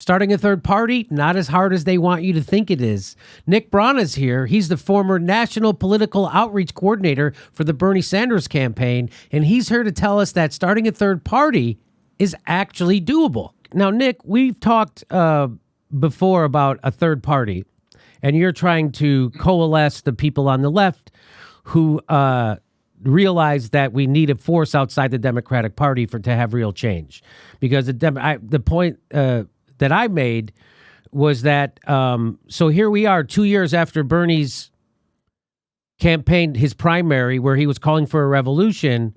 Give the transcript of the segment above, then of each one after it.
Starting a third party, not as hard as they want you to think it is. Nick Braun is here. He's the former National Political Outreach Coordinator for the Bernie Sanders campaign, and he's here to tell us that starting a third party is actually doable. Now, Nick, we've talked before about a third party, and you're trying to coalesce the people on the left who realize that we need a force outside the Democratic Party to have real change. Because the point that I made was that, so here we are 2 years after Bernie's campaign, his primary, where he was calling for a revolution.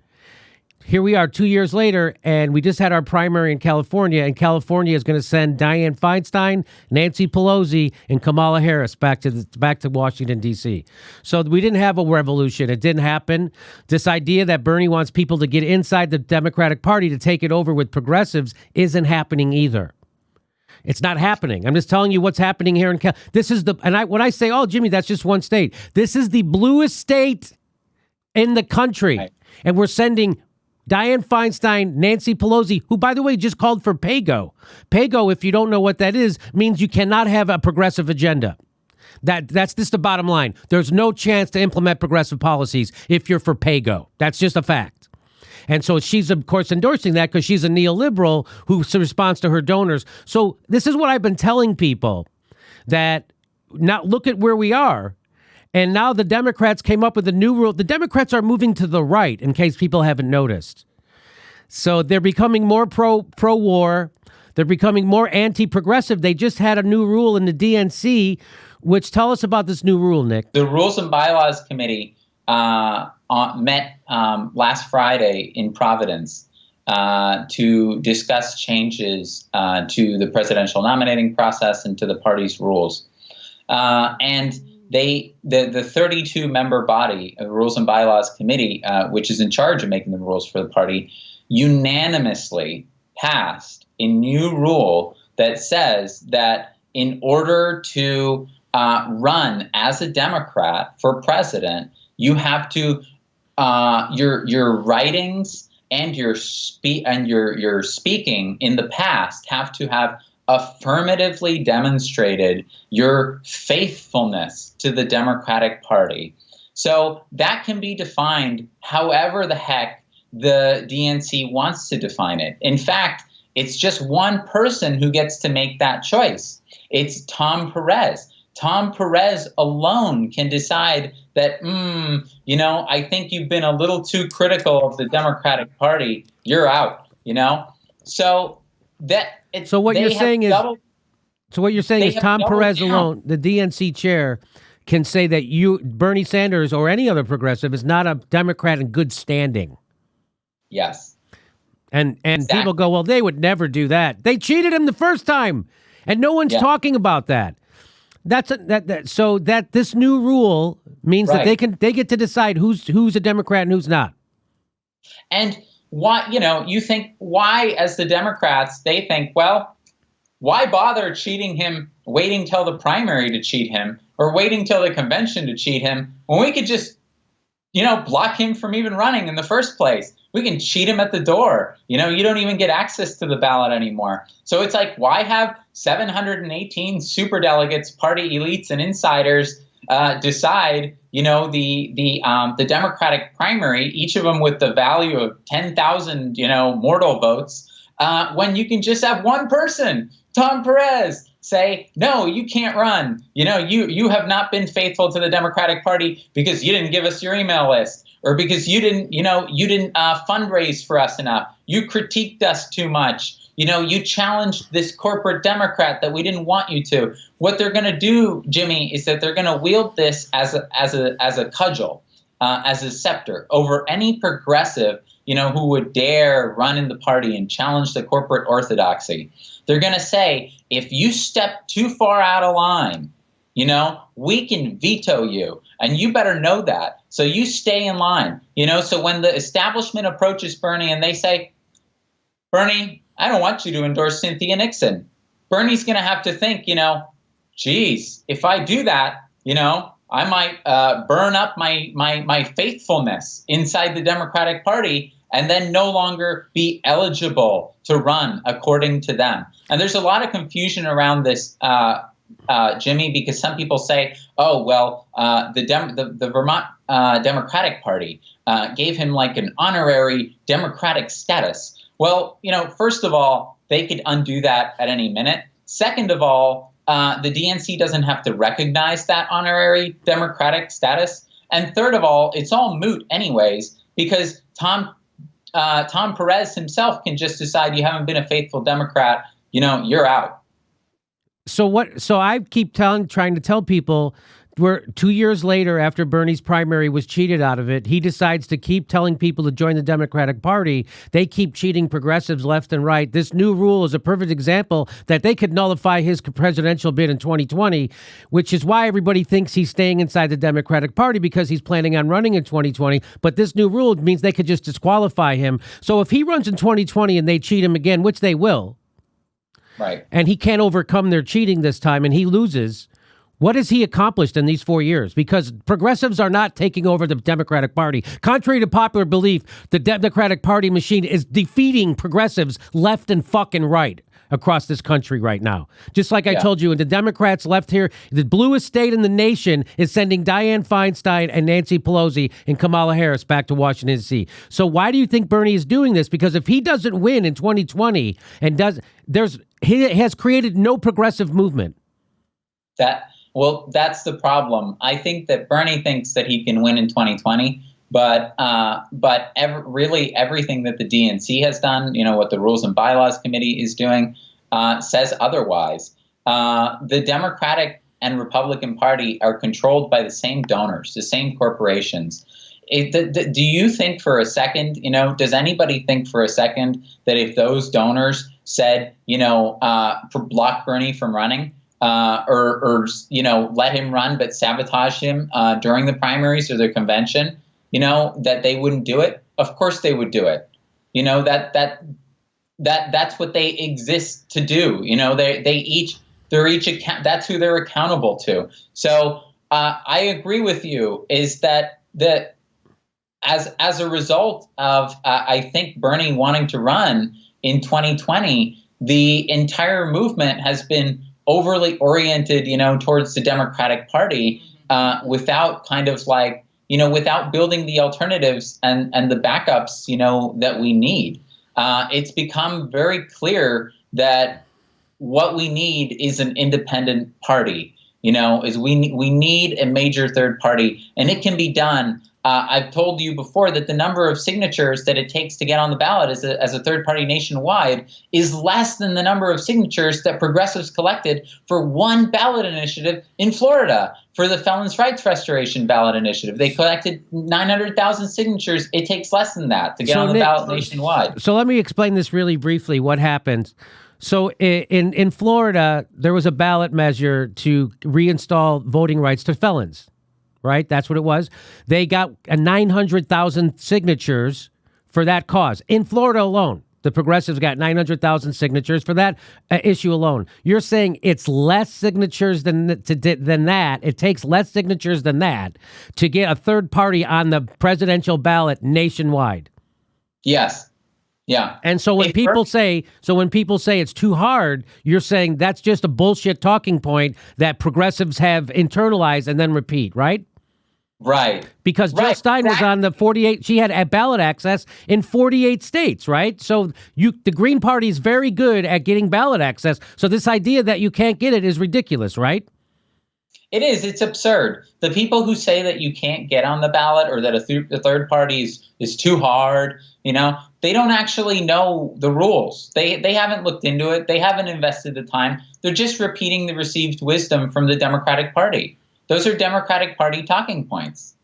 Here we are 2 years later, and we just had our primary in California, and California is going to send Dianne Feinstein, Nancy Pelosi, and Kamala Harris back to Washington, D.C. So we didn't have a revolution. It didn't happen. This idea that Bernie wants people to get inside the Democratic Party to take it over with progressives isn't happening either. It's not happening. I'm just telling you what's happening here in California. This is when I say, oh, Jimmy, that's just one state. This is the bluest state in the country. Right. And we're sending Dianne Feinstein, Nancy Pelosi, who, by the way, just called for PAYGO. PAYGO, if you don't know what that is, means you cannot have a progressive agenda. That's just the bottom line. There's no chance to implement progressive policies if you're for PAYGO. That's just a fact. And so she's, of course, endorsing that because she's a neoliberal who responds to her donors. So this is what I've been telling people, that now look at where we are. And now the Democrats came up with a new rule. The Democrats are moving to the right, in case people haven't noticed. So they're becoming more pro-war. They're becoming more anti-progressive. They just had a new rule in the DNC, which tell us about this new rule, Nick. The Rules and Bylaws Committee met last Friday in Providence to discuss changes to the presidential nominating process and to the party's rules. And the 32-member body, the Rules and Bylaws Committee, which is in charge of making the rules for the party, unanimously passed a new rule that says that in order to run as a Democrat for president, you have to your writings and your speaking in the past have to have affirmatively demonstrated your faithfulness to the Democratic Party. So that can be defined however the heck the DNC wants to define it. In fact, it's just one person who gets to make that choice. It's Tom Perez. Tom Perez alone can decide that, I think you've been a little too critical of the Democratic Party. You're out, So what you're saying is Tom Perez alone, the DNC chair, can say that Bernie Sanders or any other progressive is not a Democrat in good standing. Yes. And exactly. People go, well, they would never do that. They cheated him the first time, and no one's talking about that. So this new rule means that they get to decide who's a Democrat and who's not. And why, you think, why, as the Democrats, they think, well, why bother cheating him, waiting till the primary to cheat him, or waiting till the convention to cheat him, when we could just, block him from even running in the first place? We can cheat him at the door. You don't even get access to the ballot anymore. So it's like, why have 718 superdelegates, party elites, and insiders decide, the Democratic primary, each of them with the value of 10,000, mortal votes, when you can just have one person, Tom Perez, say, no, you can't run. You have not been faithful to the Democratic Party because you didn't give us your email list, or because you didn't fundraise for us enough. You critiqued us too much. You challenged this corporate Democrat that we didn't want you to. What they're going to do, Jimmy, is that they're going to wield this as a cudgel, as a scepter over any progressive, who would dare run in the party and challenge the corporate orthodoxy. They're going to say, if you step too far out of line, we can veto you, and you better know that. So you stay in line, so when the establishment approaches Bernie and they say, Bernie, I don't want you to endorse Cynthia Nixon. Bernie's going to have to think, geez, if I do that, I might burn up my faithfulness inside the Democratic Party. and then no longer be eligible to run according to them. And there's a lot of confusion around this, Jimmy, because some people say, oh, well, the Vermont Democratic Party gave him like an honorary Democratic status. Well, first of all, they could undo that at any minute. Second of all, the DNC doesn't have to recognize that honorary Democratic status. And third of all, it's all moot anyways, because Tom Perez himself can just decide you haven't been a faithful Democrat, you're out. So I keep trying to tell people, we're 2 years later after Bernie's primary was cheated out of it. He decides to keep telling people to join the Democratic Party. They keep cheating progressives left and right. This new rule is a perfect example that they could nullify his presidential bid in 2020, which is why everybody thinks he's staying inside the Democratic Party, because he's planning on running in 2020. But this new rule means they could just disqualify him. So if he runs in 2020 and they cheat him again, which they will, right, and he can't overcome their cheating this time and he loses, what has he accomplished in these 4 years? Because progressives are not taking over the Democratic Party. Contrary to popular belief, the Democratic Party machine is defeating progressives left and fucking right across this country right now. Just like I told you, and the Democrats left here, the bluest state in the nation is sending Dianne Feinstein and Nancy Pelosi and Kamala Harris back to Washington, D.C. So why do you think Bernie is doing this? Because if he doesn't win in 2020 and he has created no progressive movement. Well, that's the problem. I think that Bernie thinks that he can win in 2020, but really everything that the DNC has done, what the Rules and Bylaws Committee is doing, says otherwise. The Democratic and Republican Party are controlled by the same donors, the same corporations. Do you think for a second, does anybody think for a second that if those donors said, block Bernie from running, or let him run but sabotage him during the primaries or the convention, that they wouldn't do it? Of course they would do it. That's what they exist to do. They're each that's who they're accountable to. So I agree with you, is that as a result of I think Bernie wanting to run in 2020, the entire movement has been overly oriented, towards the Democratic Party, without kind of like, without building the alternatives and the backups, that we need. It's become very clear that what we need is an independent party, is we need a major third party, and it can be done. I've told you before that the number of signatures that it takes to get on the ballot as a third party nationwide is less than the number of signatures that progressives collected for one ballot initiative in Florida for the Felons' Rights Restoration ballot initiative. They collected 900,000 signatures. It takes less than that to get on the ballot nationwide. So let me explain this really briefly, what happened. So in Florida, there was a ballot measure to reinstall voting rights to felons. Right? That's what it was. They got 900,000 signatures for that cause. In Florida alone, the progressives got 900,000 signatures for that issue alone. You're saying it's less signatures than that. It takes less signatures than that to get a third party on the presidential ballot nationwide. Yes. Yeah. And so when people say it's too hard, you're saying that's just a bullshit talking point that progressives have internalized and then repeat, right? Right. Because Jill Stein was on the 48, she had ballot access in 48 states, right? So the Green Party is very good at getting ballot access. So this idea that you can't get it is ridiculous, right? It is. It's absurd. The people who say that you can't get on the ballot or that a third party is too hard, they don't actually know the rules. They haven't looked into it. They haven't invested the time. They're just repeating the received wisdom from the Democratic Party. Those are Democratic Party talking points.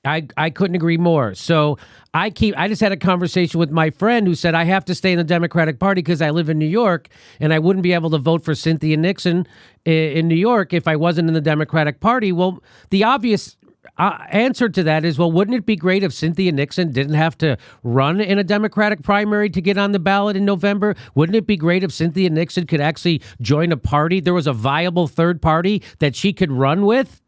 I couldn't agree more. So I just had a conversation with my friend who said I have to stay in the Democratic Party because I live in New York and I wouldn't be able to vote for Cynthia Nixon in New York if I wasn't in the Democratic Party. Well, the obvious answer to that is, well, wouldn't it be great if Cynthia Nixon didn't have to run in a Democratic primary to get on the ballot in November? Wouldn't it be great if Cynthia Nixon could actually join a party? There was a viable third party that she could run with.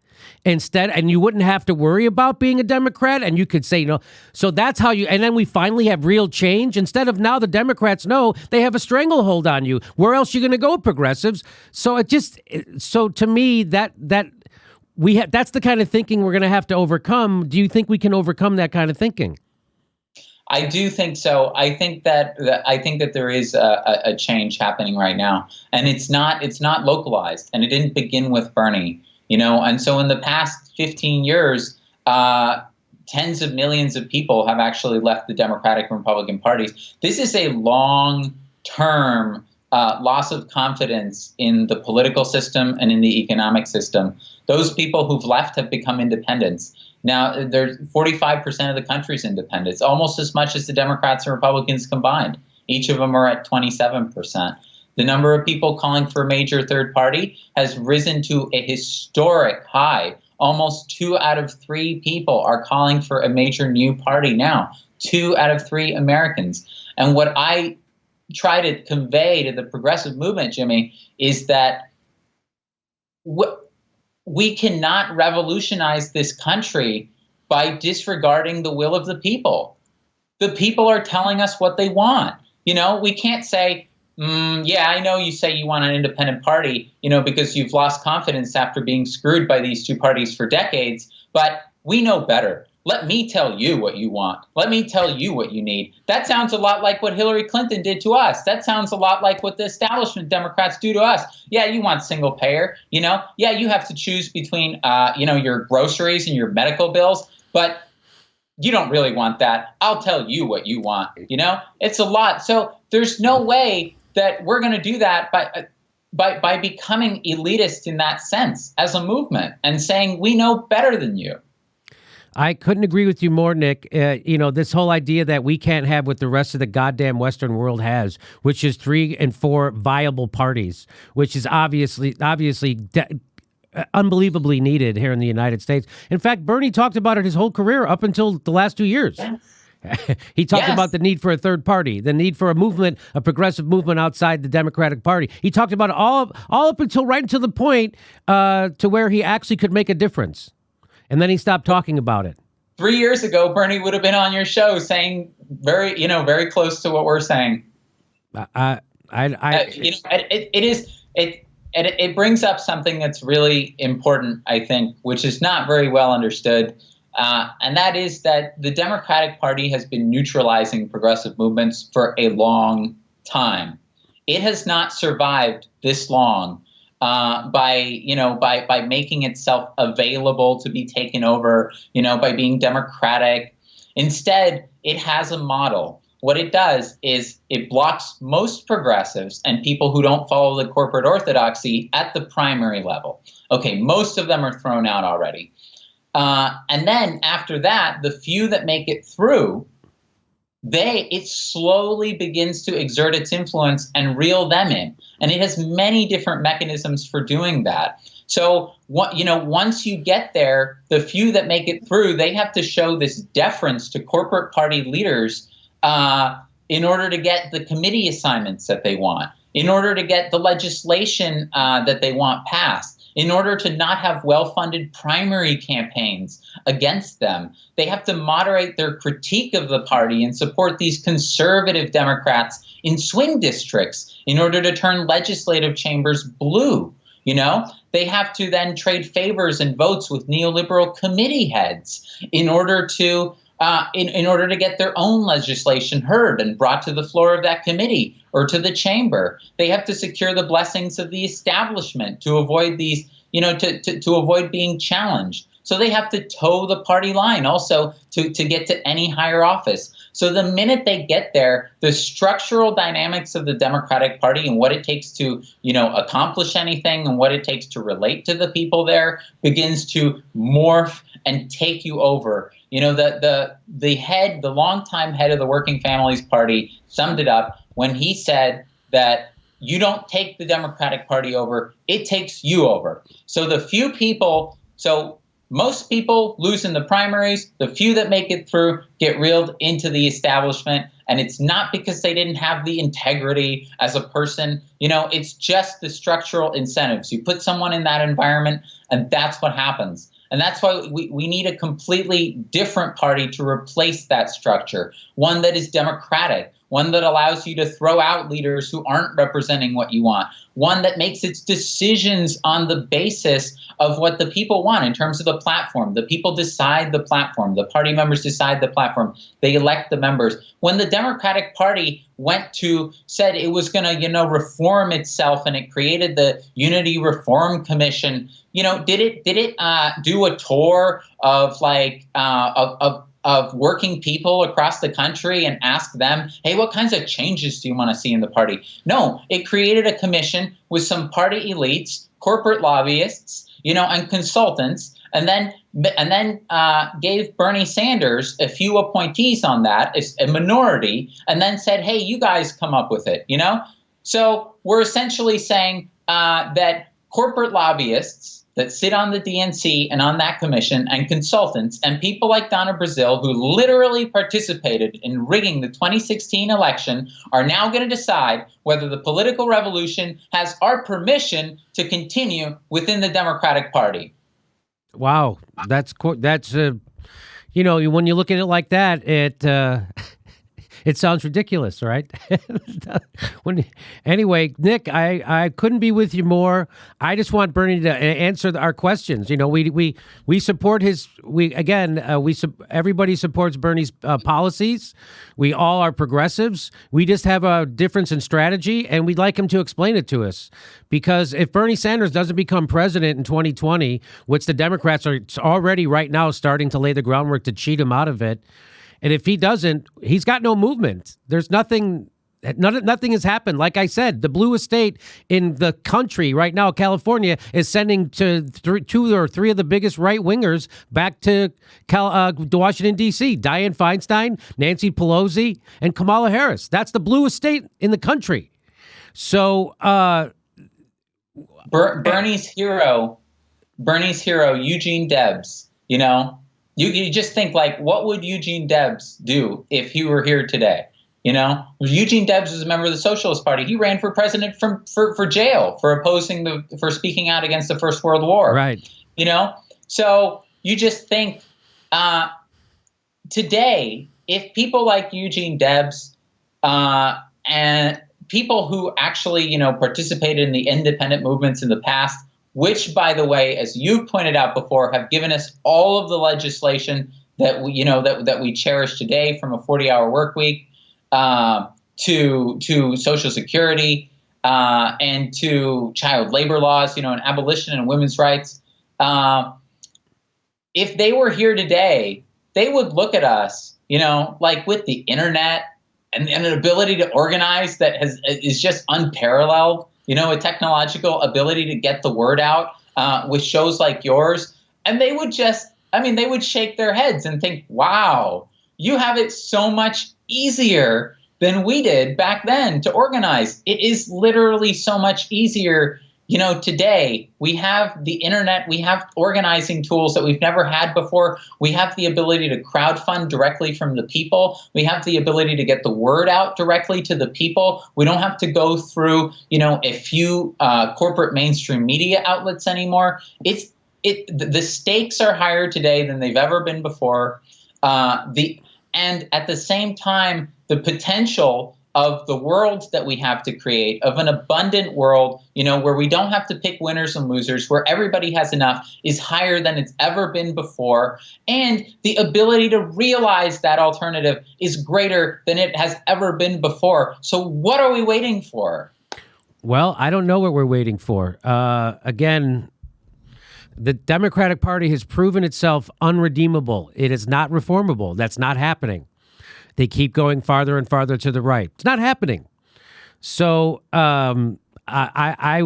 instead, and you wouldn't have to worry about being a Democrat, and you could say no. So that's how you, and then we finally have real change. Instead of now the Democrats know they have a stranglehold on you. Where else are you going to go, progressives? So so to me, that's the kind of thinking we're going to have to overcome. Do you think we can overcome that kind of thinking? I do think so. I think that there is a change happening right now, and it's not localized, and it didn't begin with Bernie, And so in the past 15 years, tens of millions of people have actually left the Democratic and Republican parties. This is a long-term loss of confidence in the political system and in the economic system. Those people who've left have become independents. Now, there's 45% of the country's independents, almost as much as the Democrats and Republicans combined. Each of them are at 27%. The number of people calling for a major third party has risen to a historic high. Almost 2 out of 3 people are calling for a major new party now. 2 out of 3 Americans. And what I try to convey to the progressive movement, Jimmy, is that we cannot revolutionize this country by disregarding the will of the people. The people are telling us what they want. We can't say, yeah, I know you say you want an independent party, because you've lost confidence after being screwed by these 2 parties for decades, but we know better. Let me tell you what you want. Let me tell you what you need. That sounds a lot like what Hillary Clinton did to us. That sounds a lot like what the establishment Democrats do to us. Yeah, you want single payer, Yeah, you have to choose between, your groceries and your medical bills, but you don't really want that. I'll tell you what you want, It's a lot. So there's no way that we're going to do that by becoming elitist in that sense as a movement and saying we know better than you. I couldn't agree with you more, Nick. This whole idea that we can't have what the rest of the goddamn Western world has, which is 3 and 4 viable parties, which is obviously unbelievably needed here in the United States. In fact, Bernie talked about it his whole career up until the last 2 years. He talked about the need for a third party, the need for a movement, a progressive movement outside the Democratic Party. He talked about it all up until the point to where he actually could make a difference. And then he stopped talking about it. 3 years ago, Bernie would have been on your show saying very close to what we're saying. It brings up something that's really important, I think, which is not very well understood. And that is that the Democratic Party has been neutralizing progressive movements for a long time. It has not survived this long by making itself available to be taken over, by being democratic. Instead, it has a model. What it does is it blocks most progressives and people who don't follow the corporate orthodoxy at the primary level. Okay, most of them are thrown out already. And then after that, the few that make it through, it slowly begins to exert its influence and reel them in. And it has many different mechanisms for doing that. So, once you get there, the few that make it through, they have to show this deference to corporate party leaders in order to get the committee assignments that they want, in order to get the legislation that they want passed, in order to not have well-funded primary campaigns against them. They have to moderate their critique of the party and support these conservative Democrats in swing districts in order to turn legislative chambers blue. They have to then trade favors and votes with neoliberal committee heads in order to in order to get their own legislation heard and brought to the floor of that committee or to the chamber. They have to secure the blessings of the establishment to avoid these, to avoid being challenged. So they have to toe the party line also to get to any higher office. So the minute they get there, the structural dynamics of the Democratic Party and what it takes to, accomplish anything and what it takes to relate to the people there begins to morph and take you over. The longtime head of the Working Families Party summed it up when he said that you don't take the Democratic Party over, it takes you over. So most people lose in the primaries. The few that make it through get reeled into the establishment. And it's not because they didn't have the integrity as a person. It's just the structural incentives. You put someone in that environment, and that's what happens. And that's why we need a completely different party to replace that structure, one that is democratic, one that allows you to throw out leaders who aren't representing what you want, one that makes its decisions on the basis of what the people want in terms of the platform. The people decide the platform. The party members decide the platform. They elect the members. When the Democratic Party said it was going to, reform itself, and it created the Unity Reform Commission, did it do a tour of of working people across the country and ask them, hey, what kinds of changes do you want to see in the party? No, it created a commission with some party elites, corporate lobbyists, and consultants, and then gave Bernie Sanders a few appointees on that, a minority, and then said, hey, you guys come up with it, So we're essentially saying that corporate lobbyists that sit on the DNC and on that commission, and consultants and people like Donna Brazile, who literally participated in rigging the 2016 election, are now going to decide whether the political revolution has our permission to continue within the Democratic Party. Wow, that's when you look at it like that, it sounds ridiculous, right? Anyway, Nick, I couldn't be with you more. I just want Bernie to answer our questions. We support his. Everybody supports Bernie's policies. We all are progressives. We just have a difference in strategy, and we'd like him to explain it to us. Because if Bernie Sanders doesn't become president in 2020, which the Democrats are already right now starting to lay the groundwork to cheat him out of it. And if he doesn't, he's got no movement. There's nothing has happened. Like I said, the bluest state in the country right now, California, is sending two or three of the biggest right-wingers back to Washington, D.C. Dianne Feinstein, Nancy Pelosi, and Kamala Harris. That's the bluest state in the country. So Bernie's hero, Eugene Debs, You just think, what would Eugene Debs do if he were here today? Eugene Debs was a member of the Socialist Party. He ran for president for jail for speaking out against the First World War. Right. So you just think today, if people like Eugene Debs and people who actually, participated in the independent movements in the past, which, by the way, as you pointed out before, have given us all of the legislation that we cherish today, from a 40-hour work week to Social Security and to child labor laws, and abolition and women's rights. If they were here today, they would look at us, with the internet and an ability to organize that is just unparalleled. A technological ability to get the word out with shows like yours. And they would they would shake their heads and think, wow, you have it so much easier than we did back then to organize. It is literally so much easier. Today we have the internet, we have organizing tools that we've never had before. We have the ability to crowdfund directly from the people. We have the ability to get the word out directly to the people. We don't have to go through, a few corporate mainstream media outlets anymore. The stakes are higher today than they've ever been before. And at the same time, the potential of the world that we have to create, of an abundant world, where we don't have to pick winners and losers, where everybody has enough, is higher than it's ever been before. And the ability to realize that alternative is greater than it has ever been before. So what are we waiting for? Well, I don't know what we're waiting for. Again, the Democratic Party has proven itself unredeemable. It is not reformable. That's not happening. They keep going farther and farther to the right. It's not happening. So I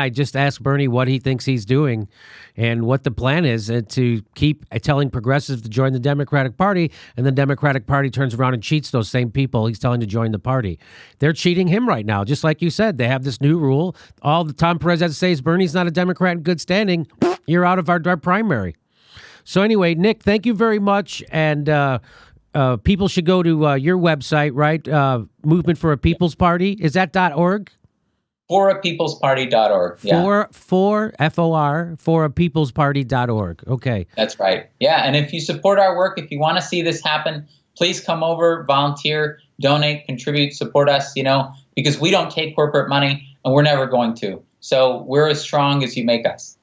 just asked Bernie what he thinks he's doing and what the plan is to keep telling progressives to join the Democratic Party, and the Democratic Party turns around and cheats those same people he's telling to join the party. They're cheating him right now, just like you said. They have this new rule. All the Tom Perez has to say is Bernie's not a Democrat in good standing. You're out of our primary. So anyway, Nick, thank you very much. And People should go to your website, right? Movement for a People's Party. Is that .org? forapeoplesparty.org. Yeah. For apeoplesparty.org. Okay. That's right. Yeah. And if you support our work, if you want to see this happen, please come over, volunteer, donate, contribute, support us, because we don't take corporate money and we're never going to. So we're as strong as you make us.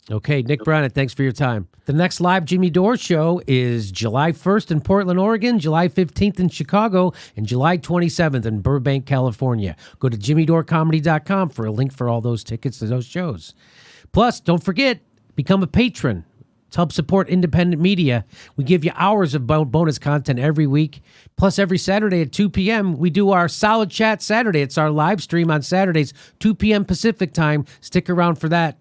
Okay, Nick Brown, thanks for your time. The next live Jimmy Dore show is July 1st in Portland, Oregon, July 15th in Chicago, and July 27th in Burbank, California. Go to jimmydoorecomedy.com for a link for all those tickets to those shows. Plus, don't forget, become a patron to help support independent media. We give you hours of bonus content every week. Plus, every Saturday at 2 p.m., we do our Solid Chat Saturday. It's our live stream on Saturdays, 2 p.m. Pacific time. Stick around for that.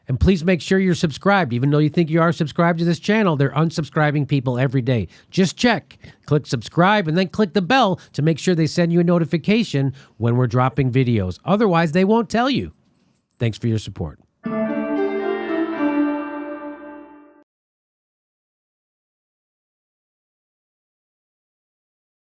And please make sure you're subscribed. Even though you think you are subscribed to this channel, they're unsubscribing people every day. Just check. Click subscribe and then click the bell to make sure they send you a notification when we're dropping videos. Otherwise, they won't tell you. Thanks for your support.